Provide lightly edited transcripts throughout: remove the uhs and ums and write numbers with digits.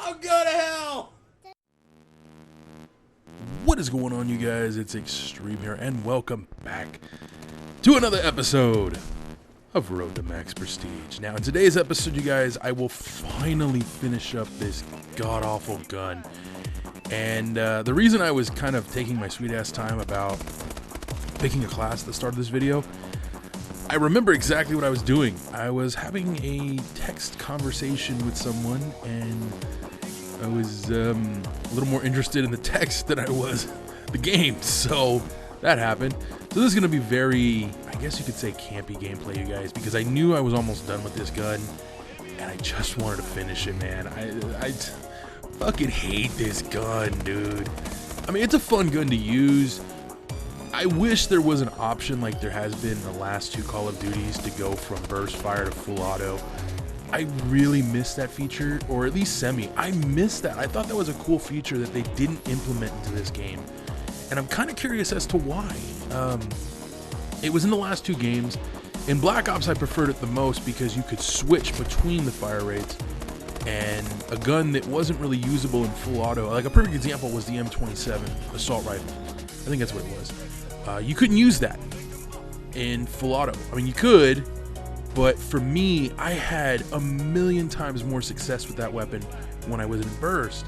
I'm going to hell! What is going on, you guys? It's Extreme here, and welcome back to another episode of Road to Max Prestige. Now, in today's episode, you guys, I will finally finish up this god-awful gun. And the reason I was kind of taking my sweet-ass time about picking a class at the start of this video, I remember exactly what I was doing. I was having a text conversation with someone, and I was a little more interested in the text than I was the game, so that happened. So this is going to be very, I guess you could say, campy gameplay, you guys, because I knew I was almost done with this gun, and I just wanted to finish it, man. I fucking hate this gun, dude. I mean, it's a fun gun to use. I wish there was an option like there has been in the last two Call of Duties to go from burst fire to full auto. I really miss that feature, or at least semi. I miss that. I thought that was a cool feature that they didn't implement into this game, and I'm kind of curious as to why. It was in the last two games. In Black Ops, I preferred it the most because you could switch between the fire rates, and a gun that wasn't really usable in full auto. Like a perfect example was the M27 assault rifle. I think that's what it was. You couldn't use that in full auto. I mean, you could, but for me, I had a million times more success with that weapon when I was in burst,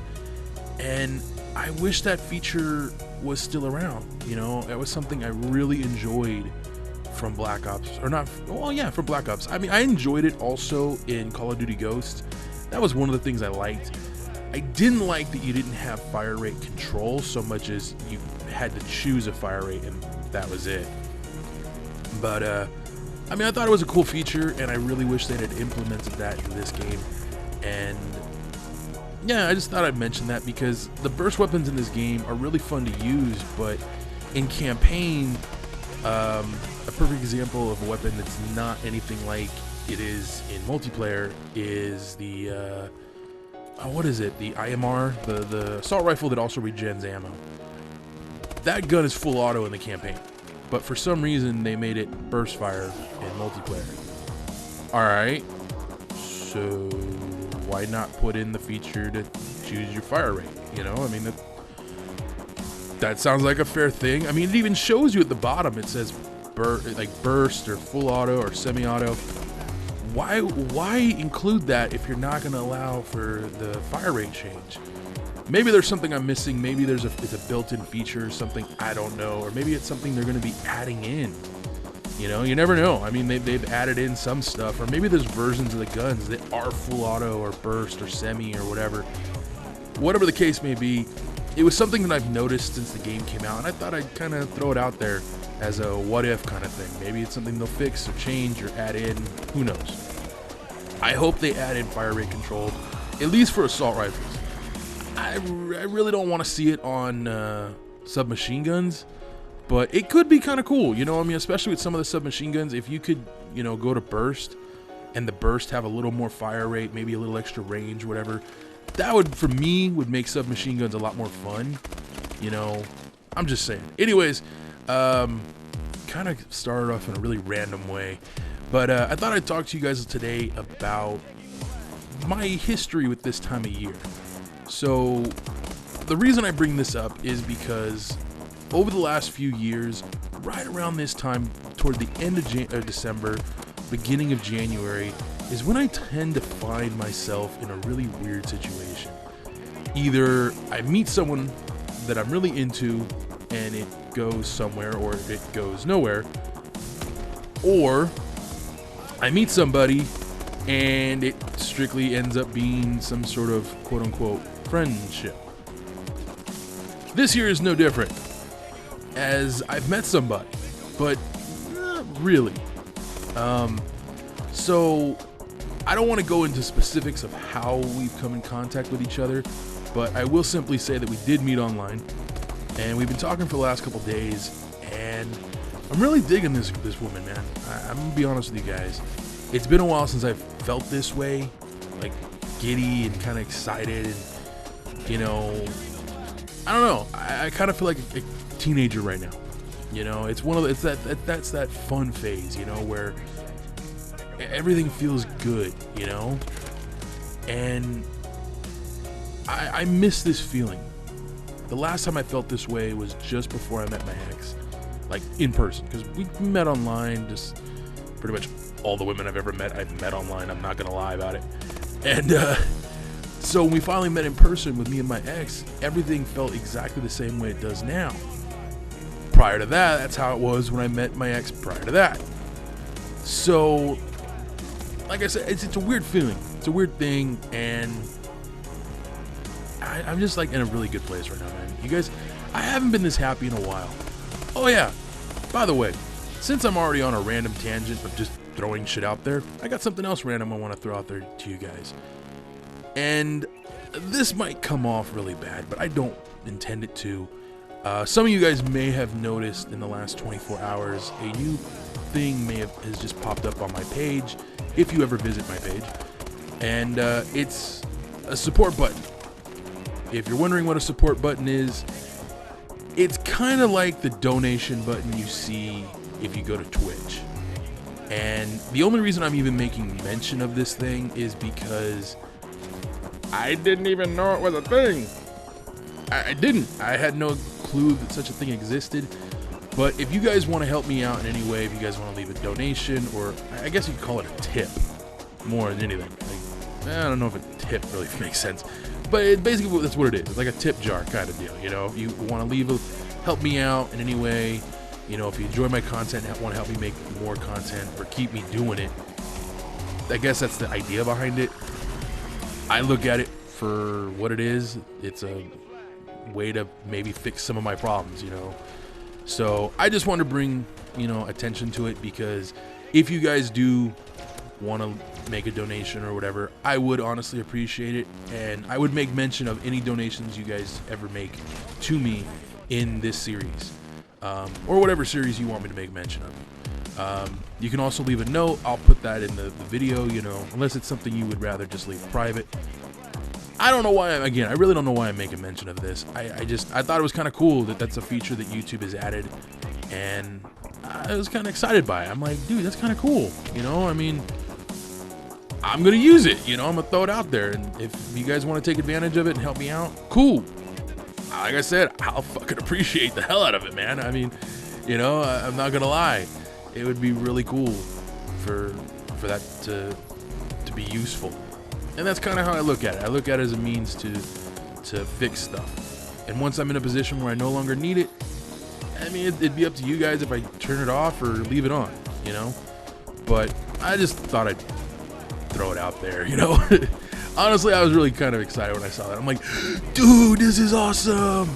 and I wish that feature was still around. You know, that was something I really enjoyed from Black Ops, or not, well, yeah, from Black Ops. I mean, I enjoyed it also in Call of Duty Ghosts. That was one of the things I liked. I didn't like that you didn't have fire rate control so much as you had to choose a fire rate and that was it. But I mean, I thought it was a cool feature, and I really wish they had implemented that in this game. And yeah, I just thought I'd mention that because the burst weapons in this game are really fun to use, but in campaign, a perfect example of a weapon that's not anything like it is in multiplayer is the what is it? The IMR, the assault rifle that also regens ammo. That gun is full auto in the campaign, but for some reason they made it burst fire in multiplayer. Alright, so why not put in the feature to choose your fire rate? You know, I mean, that sounds like a fair thing. I mean, it even shows you at the bottom, it says burst or full auto or semi-auto. Why include that if you're not going to allow for the fire rate change? Maybe there's something I'm missing. Maybe it's a built-in feature or something, I don't know. Or maybe it's something they're going to be adding in. You know, you never know. I mean, they've added in some stuff. Or maybe there's versions of the guns that are full auto or burst or semi or whatever. Whatever the case may be, it was something that I've noticed since the game came out. And I thought I'd kind of throw it out there as a what-if kind of thing. Maybe it's something they'll fix or change or add in. Who knows? I hope they add in fire rate control, at least for assault rifles. I really don't want to see it on submachine guns, but it could be kind of cool, you know. I mean, especially with some of the submachine guns, if you could, you know, go to burst and the burst have a little more fire rate, maybe a little extra range, whatever. That would, for me, would make submachine guns a lot more fun. You know, I'm just saying. Anyways, kind of started off in a really random way, but I thought I'd talk to you guys today about my history with this time of year. So the reason I bring this up is because over the last few years, right around this time, toward the end of December, beginning of January, is when I tend to find myself in a really weird situation. Either I meet someone that I'm really into and it goes somewhere, or it goes nowhere, or I meet somebody and it strictly ends up being some sort of quote-unquote friendship. This year is no different, as I've met somebody, but not really. So I don't want to go into specifics of how we've come in contact with each other, but I will simply say that we did meet online, and we've been talking for the last couple days, and I'm really digging this woman, man. I'm gonna be honest with you guys. It's been a while since I've felt this way, like giddy and kind of excited, and you know, I don't know. I kind of feel like a teenager right now. You know, it's one of that's that fun phase, you know, where everything feels good, you know, and I miss this feeling. The last time I felt this way was just before I met my ex, like in person, because we met online. Just pretty much all the women I've ever met, I've met online. I'm not gonna lie about it. And so when we finally met in person with me and my ex, everything felt exactly the same way it does now. Prior to that, that's how it was when I met my ex prior to that. So, like I said, it's a weird feeling. It's a weird thing, and I'm just like in a really good place right now, man. You guys, I haven't been this happy in a while. Oh yeah, by the way, since I'm already on a random tangent of just throwing shit out there, I got something else random I want to throw out there to you guys. And this might come off really bad, but I don't intend it to. Some of you guys may have noticed in the last 24 hours, a new thing has just popped up on my page, if you ever visit my page, and it's a support button. If you're wondering what a support button is, it's kind of like the donation button you see if you go to Twitch. And the only reason I'm even making mention of this thing is because I didn't even know it was a thing. I didn't. I had no clue that such a thing existed. But if you guys want to help me out in any way, if you guys want to leave a donation, or I guess you could call it a tip more than anything. Like, I don't know if a tip really makes sense, but basically that's what it is. It's like a tip jar kind of deal. You know, if you want to help me out in any way, you know, if you enjoy my content and want to help me make more content or keep me doing it, I guess that's the idea behind it. I look at it for what it is. It's a way to maybe fix some of my problems, you know. So I just want to bring, you know, attention to it, because if you guys do want to make a donation or whatever, I would honestly appreciate it, and I would make mention of any donations you guys ever make to me in this series, or whatever series you want me to make mention of. You can also leave a note. I'll put that in the video, you know, unless it's something you would rather just leave private. I don't know why, I really don't know why I'm making mention of this. I thought it was kind of cool that that's a feature that YouTube has added, and I was kind of excited by it. I'm like, dude, that's kind of cool, you know. I mean, I'm gonna use it, you know. I'm gonna throw it out there, and if you guys want to take advantage of it and help me out, cool. Like I said, I'll fucking appreciate the hell out of it, man. I mean, you know, I'm not gonna lie, it would be really cool for that to be useful. And that's kind of how I look at it. I look at it as a means to fix stuff. And once I'm in a position where I no longer need it, I mean, it'd be up to you guys if I turn it off or leave it on, you know? But I just thought I'd throw it out there, you know? Honestly, I was really kind of excited when I saw that. I'm like, dude, this is awesome.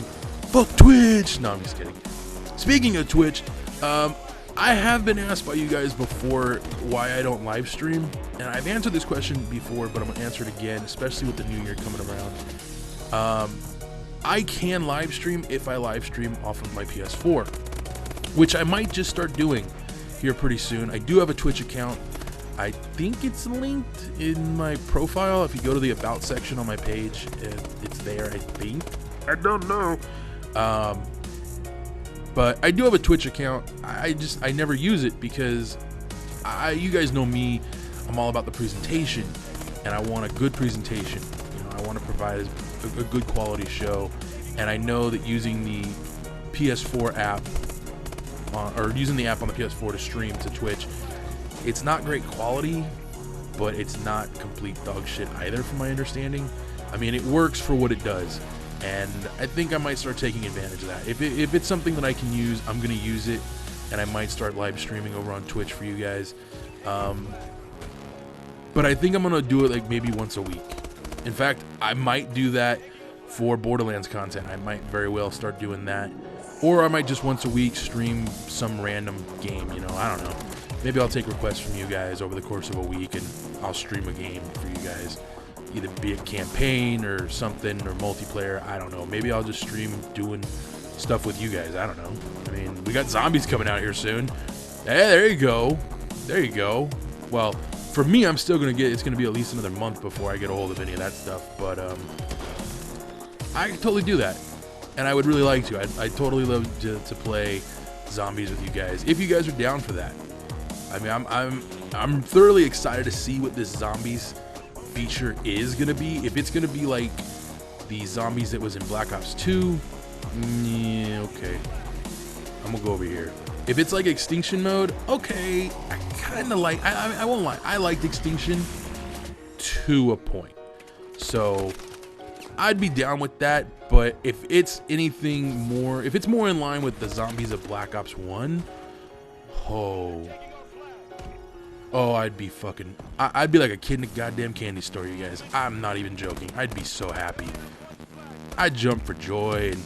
Fuck Twitch. No, I'm just kidding. Speaking of Twitch, I have been asked by you guys before why I don't live stream, and I've answered this question before, but I'm gonna answer it again, especially with the new year coming around. I can live stream if I live stream off of my PS4, which I might just start doing here pretty soon. I do have a Twitch account. I think it's linked in my profile. If you go to the About section on my page, it's there, I think. I don't know. But I do have a Twitch account. I never use it because you guys know me. I'm all about the presentation, and I want a good presentation. You know, I want to provide a good quality show, and I know that using the PS4 app, or using the app on the PS4 to stream to Twitch, it's not great quality, but it's not complete dog shit either, from my understanding. I mean, it works for what it does. And I think I might start taking advantage of that. If it's something that I can use, I'm going to use it. And I might start live streaming over on Twitch for you guys. But I think I'm going to do it like maybe once a week. In fact, I might do that for Borderlands content. I might very well start doing that. Or I might just once a week stream some random game, you know. I don't know. Maybe I'll take requests from you guys over the course of a week, and I'll stream a game for you guys. Either be it campaign or something, or multiplayer. I don't know. Maybe I'll just stream doing stuff with you guys. I don't know. I mean, we got zombies coming out here soon. Hey, there you go. There you go. Well, for me, I'm still going to it's going to be at least another month before I get a hold of any of that stuff. But I can totally do that. And I would really like to. I'd totally love to play zombies with you guys, if you guys are down for that. I mean, I'm thoroughly excited to see what this zombies feature is gonna be. If it's gonna be like the zombies that was in Black Ops 2. Yeah, okay. I'm gonna go over here. If it's like extinction mode, okay, I kind of like, I won't lie, I liked extinction to a point. So I'd be down with that, but if it's anything more, if it's more in line with the zombies of Black Ops 1, I'd be fucking, I'd be like a kid in a goddamn candy store, you guys. I'm not even joking. I'd be so happy. I'd jump for joy, and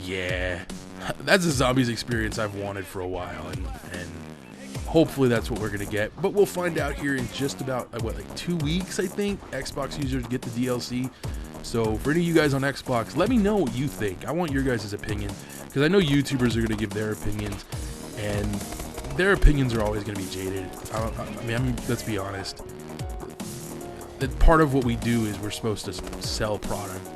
yeah, that's a zombies experience I've wanted for a while, and hopefully that's what we're gonna get. But we'll find out here in just about like 2 weeks, I think. Xbox users get the DLC. So for any of you guys on Xbox, let me know what you think. I want your guys' opinion, because I know YouTubers are gonna give their opinions, and their opinions are always gonna be jaded. I mean, let's be honest. That part of what we do is we're supposed to sell product,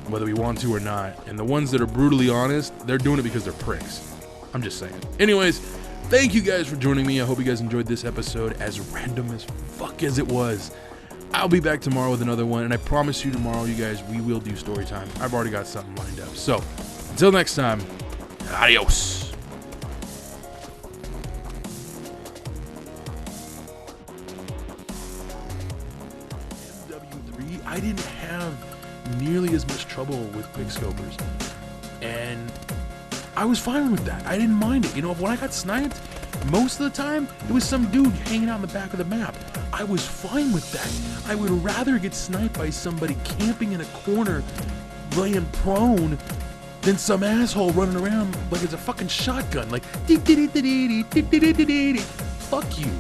whether we want to or not. And the ones that are brutally honest, they're doing it because they're pricks. I'm just saying. Anyways, thank you guys for joining me. I hope you guys enjoyed this episode, as random as fuck as it was. I'll be back tomorrow with another one, and I promise you tomorrow, you guys, we will do story time. I've already got something lined up. So, until next time, adios. I didn't have nearly as much trouble with quickscopers, and I was fine with that. I didn't mind it. You know, when I got sniped, most of the time it was some dude hanging out in the back of the map. I was fine with that. I would rather get sniped by somebody camping in a corner, laying prone, than some asshole running around like it's a fucking shotgun. Like, fuck you.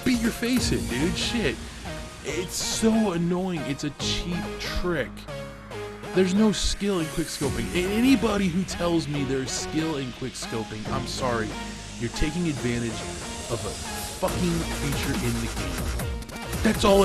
Beat your face in, dude. Shit. It's so annoying. It's a cheap trick. There's no skill in quickscoping. Anybody who tells me there's skill in quickscoping, I'm sorry. You're taking advantage of a fucking feature in the game. That's all it is.